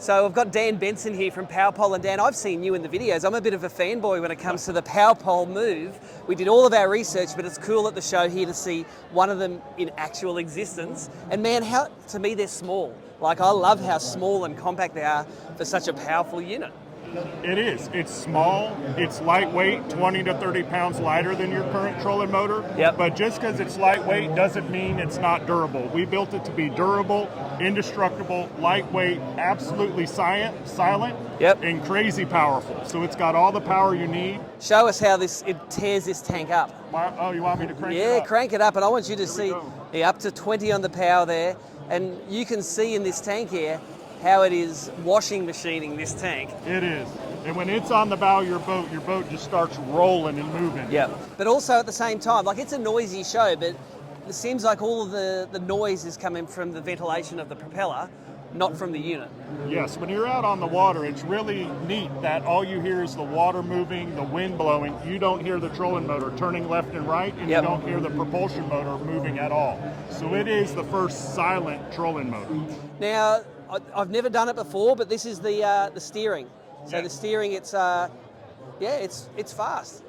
So I've got Dan Benson here from PowerPole, and Dan, I've seen you in the videos. I'm a bit of a fanboy when it comes to the PowerPole move. We did all of our research, but it's cool at the show here to see one of them in actual existence. And man, to me they're small. Like, I love how small and compact they are for such a powerful unit. It is. It's small, it's lightweight, 20 to 30 pounds lighter than your current trolling motor. Yep. But just because it's lightweight doesn't mean it's not durable. We built it to be durable, indestructible, lightweight, absolutely silent, Yep. and crazy powerful. So it's got all the power you need. Show us how it tears this tank up. Oh, you want me to crank it Yeah, up? crank it up, and I want you to see we go. up to 20 on the power there. And you can see in this tank here how it is washing machining this tank. It is. And when it's on the bow of your boat just starts rolling and moving. Yeah. But also at the same time, like, it's a noisy show, but it seems like all of the noise is coming from the ventilation of the propeller, not from the unit. Yes, when you're out on the water, it's really neat that all you hear is the water moving, the wind blowing. You don't hear the trolling motor turning left and right, and Yep. you don't hear the propulsion motor moving at all. So it is the first silent trolling motor. Now, I've never done it before, but this is the steering. So Yeah. the steering, it's fast.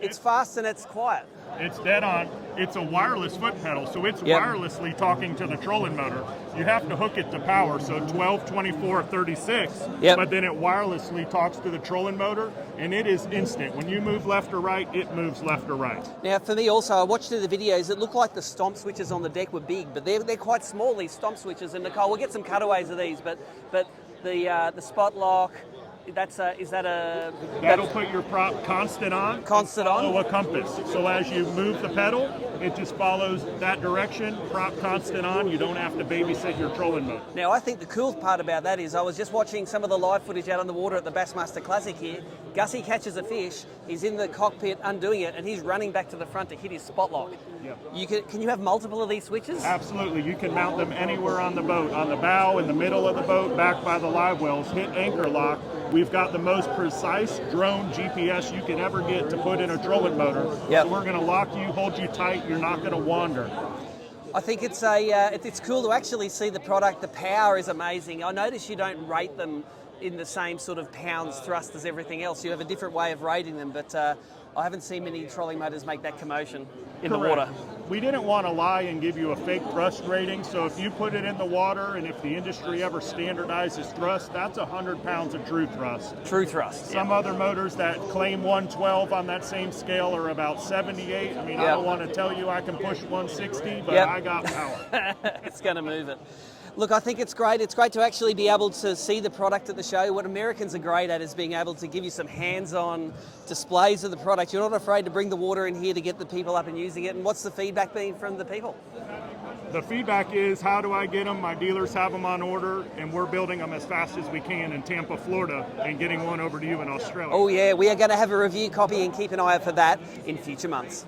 It's fast and it's quiet. It's dead on. It's a wireless foot pedal, so it's Yep. wirelessly talking to the trolling motor. You have to hook it to power, so 12, 24, 36, Yep. but then it wirelessly talks to the trolling motor, and it is instant. When you move left or right, it moves left or right. Now, for me also, I watched through the videos, it looked like the stomp switches on the deck were big, but they're quite small, these stomp switches. And Nicole, we'll get some cutaways of these, but the spot lock, That'll put your prop constant on. Constant on. Follow a compass. So as you move the pedal, it just follows that direction. Prop constant on. You don't have to babysit your trolling motor. Now, I think the cool part about that is I was just watching some of the live footage out on the water at the Bassmaster Classic here. Gussie catches a fish, he's in the cockpit undoing it, and he's running back to the front to hit his spot lock. Yep. Can you have multiple of these switches? Absolutely. You can mount them anywhere on the boat. On the bow, in the middle of the boat, back by the live wells. Hit anchor lock. We've got the most precise drone GPS you can ever get to put in a trolling motor. Yep. So we're going to lock you, hold you tight. You're not going to wander. I think it's cool to actually see the product. The power is amazing. I notice you don't rate them in the same sort of pounds thrust as everything else. You have a different way of rating them, but I haven't seen many trolling motors make that commotion in the water. We didn't want to lie and give you a fake thrust rating, so if you put it in the water and if the industry ever standardizes thrust, that's 100 pounds of true thrust. True thrust. Some other motors that claim 112 on that same scale are about 78. I mean, I don't want to tell you I can push 160, but I got power. It's going to move it. Look, I think it's great. It's great to actually be able to see the product at the show. What Americans are great at is being able to give you some hands-on displays of the product. You're not afraid to bring the water in here to get the people up and using it. And what's the feedback been from the people? The feedback is, how do I get them? My dealers have them on order, and we're building them as fast as we can in Tampa, Florida, and getting one over to you in Australia. Oh yeah, we are going to have a review copy and keep an eye out for that in future months.